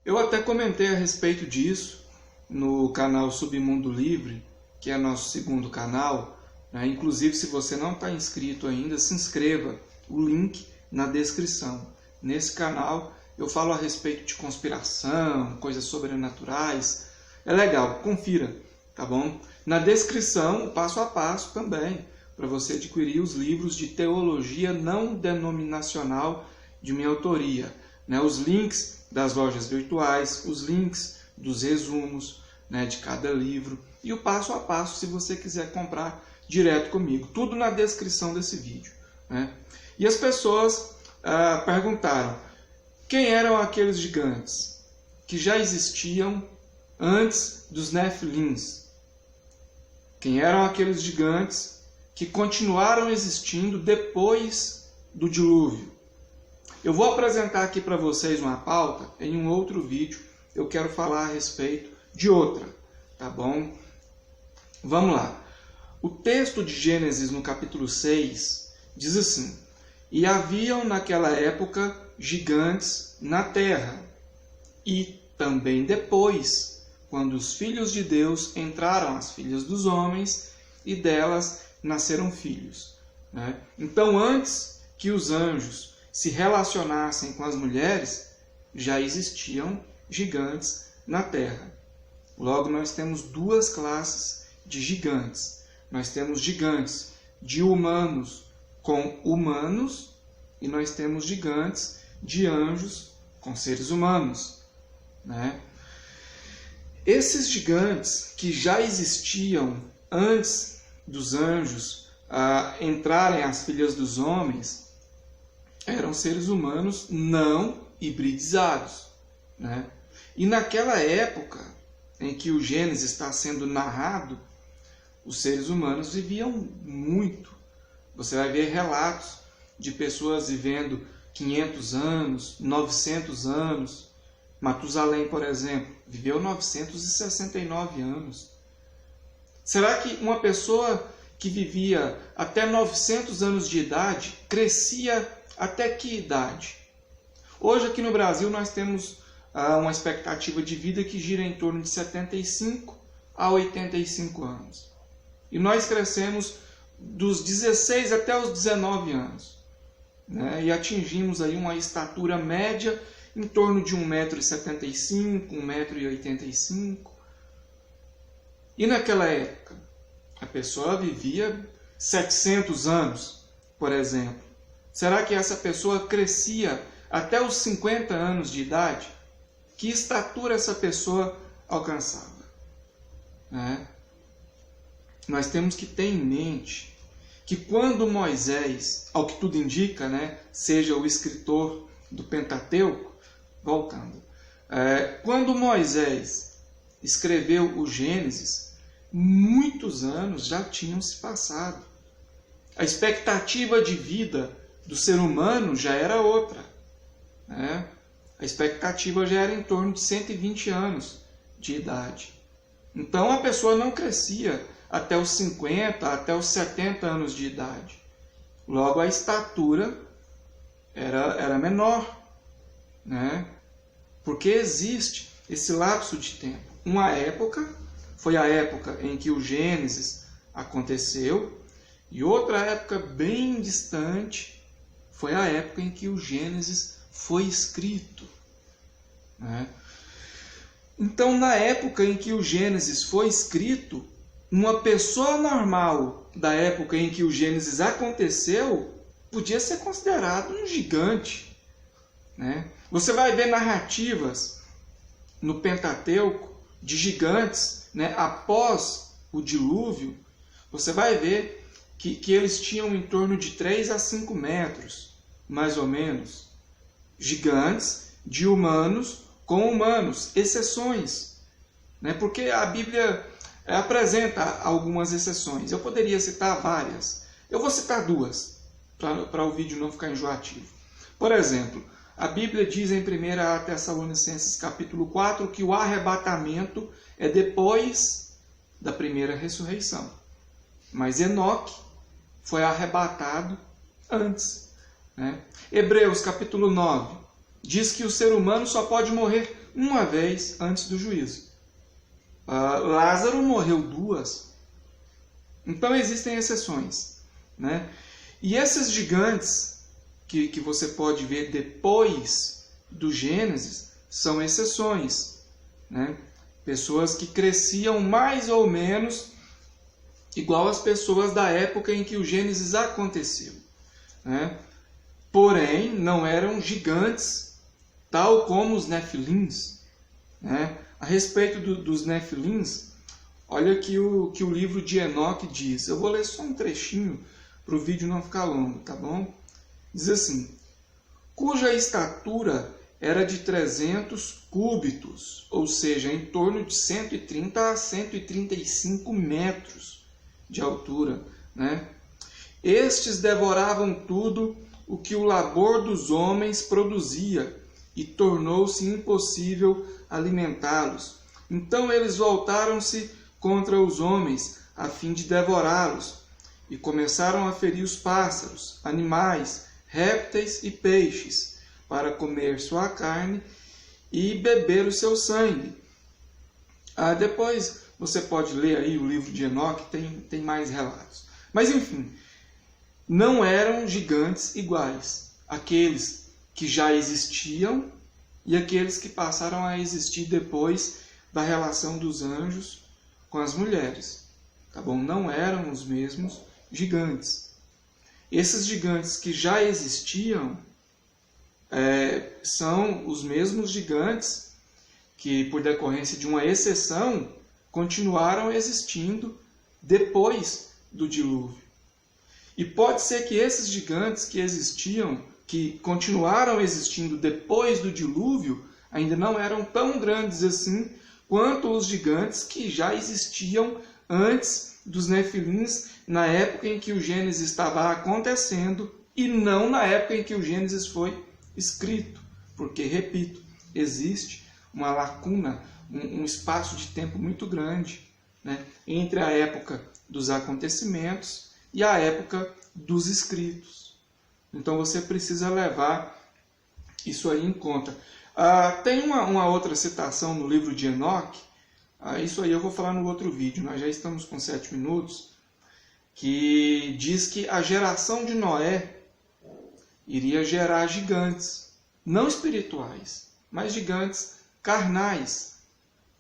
Eu até comentei a respeito disso no canal Submundo Livre, que é nosso segundo canal, né? Inclusive, se você não está inscrito ainda, se inscreva, o link na descrição. Nesse canal eu falo a respeito de conspiração, coisas sobrenaturais. É legal, confira, tá bom? Na descrição, o passo a passo também, para você adquirir os livros de teologia não denominacional de minha autoria, né? Os links das lojas virtuais, os links dos resumos, né, de cada livro e o passo a passo se você quiser comprar direto comigo. Tudo na descrição desse vídeo, né? E as pessoas perguntaram quem eram aqueles gigantes que já existiam antes dos Nefilins. Quem eram aqueles gigantes que continuaram existindo depois do dilúvio. Eu vou apresentar aqui para vocês uma pauta, em um outro vídeo eu quero falar a respeito de outra, tá bom? Vamos lá. O texto de Gênesis no capítulo 6 diz assim: E haviam naquela época gigantes na terra, e também depois, quando os filhos de Deus entraram as filhas dos homens, e delas nasceram filhos, né? Então, antes que os anjos se relacionassem com as mulheres, já existiam gigantes na terra. Logo, nós temos duas classes de gigantes. Nós temos gigantes de humanos com humanos e nós temos gigantes de anjos com seres humanos, né? Esses gigantes que já existiam antes dos anjos entrarem as filhas dos homens eram seres humanos não hibridizados, né? E naquela época em que o Gênesis está sendo narrado, os seres humanos viviam muito. Você vai ver relatos de pessoas vivendo 500 anos, 900 anos. Matusalém, por exemplo, viveu 969 anos. Será que uma pessoa que vivia até 900 anos de idade crescia até que idade? Hoje aqui no Brasil nós temos uma expectativa de vida que gira em torno de 75 a 85 anos. E nós crescemos dos 16 até os 19 anos, né? E atingimos aí uma estatura média em torno de 1,75 m, 1,85 m. E naquela época, a pessoa vivia 700 anos, por exemplo. Será que essa pessoa crescia até os 50 anos de idade? Que estatura essa pessoa alcançava, né? Nós temos que ter em mente que quando Moisés, ao que tudo indica, né, seja o escritor do Pentateuco, voltando, quando Moisés escreveu o Gênesis, muitos anos já tinham se passado. A expectativa de vida do ser humano já era outra, né? A expectativa já era em torno de 120 anos de idade. Então a pessoa não crescia até os 50, até os 70 anos de idade. Logo a estatura era menor, né? Porque existe esse lapso de tempo. Uma época foi a época em que o Gênesis aconteceu, e outra época bem distante foi a época em que o Gênesis foi escrito, né? Então, na época em que o Gênesis foi escrito, uma pessoa normal da época em que o Gênesis aconteceu podia ser considerado um gigante, né? Você vai ver narrativas no Pentateuco de gigantes, né, após o dilúvio. Você vai ver que eles tinham em torno de 3 a 5 metros, mais ou menos. Gigantes de humanos com humanos, exceções, né? Porque a Bíblia apresenta algumas exceções. Eu poderia citar várias. Eu vou citar duas, para o vídeo não ficar enjoativo. Por exemplo, a Bíblia diz em 1 Tessalonicenses capítulo 4 que o arrebatamento é depois da primeira ressurreição. Mas Enoque foi arrebatado antes, né? Hebreus capítulo 9 diz que o ser humano só pode morrer uma vez antes do juízo. Lázaro morreu 2. Então existem exceções, né? E esses gigantes que você pode ver depois do Gênesis são exceções, né? Pessoas que cresciam mais ou menos igual às pessoas da época em que o Gênesis aconteceu, né? Porém, não eram gigantes tal como os Nefilins, né? A respeito dos Nefilins, olha que o livro de Enoque diz. Eu vou ler só um trechinho para o vídeo não ficar longo, tá bom? Diz assim: cuja estatura era de 300 cúbitos, ou seja, em torno de 130 a 135 metros de altura, né? Estes devoravam tudo o que o labor dos homens produzia, e tornou-se impossível alimentá-los. Então eles voltaram-se contra os homens, a fim de devorá-los, e começaram a ferir os pássaros, animais, répteis e peixes, para comer sua carne e beber o seu sangue. Depois você pode ler aí o livro de Enoque, tem mais relatos. Mas enfim, não eram gigantes iguais, aqueles que já existiam e aqueles que passaram a existir depois da relação dos anjos com as mulheres, tá bom? Não eram os mesmos gigantes. Esses gigantes que já existiam são os mesmos gigantes que, por decorrência de uma exceção, continuaram existindo depois do dilúvio. E pode ser que esses gigantes que existiam, que continuaram existindo depois do dilúvio, ainda não eram tão grandes assim quanto os gigantes que já existiam antes dos Nefilins, na época em que o Gênesis estava acontecendo e não na época em que o Gênesis foi escrito. Porque, repito, existe uma lacuna, um espaço de tempo muito grande, né, entre a época dos acontecimentos e a época dos escritos. Então você precisa levar isso aí em conta. Tem uma outra citação no livro de Enoque, isso aí eu vou falar no outro vídeo, nós já estamos com 7 minutos, que diz que a geração de Noé iria gerar gigantes, não espirituais, mas gigantes carnais,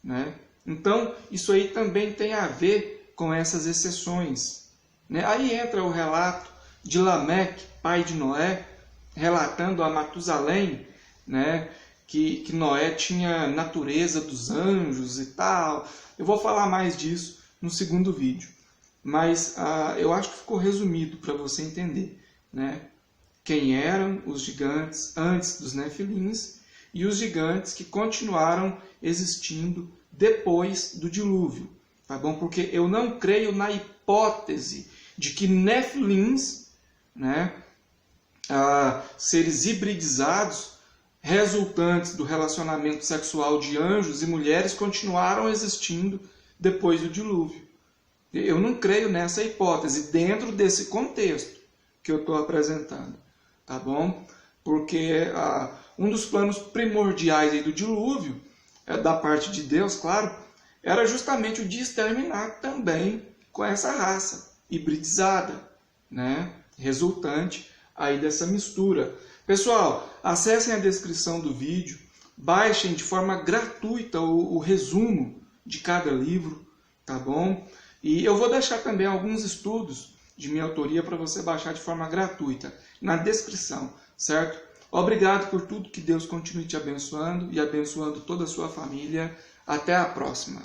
né? Então isso aí também tem a ver com essas exceções, né? Aí entra o relato de Lameque, pai de Noé, relatando a Matusalém, né, que Noé tinha natureza dos anjos e tal. Eu vou falar mais disso no segundo vídeo. Mas eu acho que ficou resumido para você entender, né, quem eram os gigantes antes dos Nefilins e os gigantes que continuaram existindo depois do dilúvio. Tá bom? Porque eu não creio na hipótese de que Nefilins, né, seres hibridizados, resultantes do relacionamento sexual de anjos e mulheres, continuaram existindo depois do dilúvio. Eu não creio nessa hipótese, dentro desse contexto que eu estou apresentando, tá bom? Porque um dos planos primordiais aí do dilúvio, da parte de Deus, claro, era justamente o de exterminar também com essa raça hibridizada, né? Resultante aí dessa mistura. Pessoal, acessem a descrição do vídeo, baixem de forma gratuita o resumo de cada livro, tá bom? E eu vou deixar também alguns estudos de minha autoria para você baixar de forma gratuita na descrição, certo? Obrigado por tudo, que Deus continue te abençoando e abençoando toda a sua família. Até a próxima.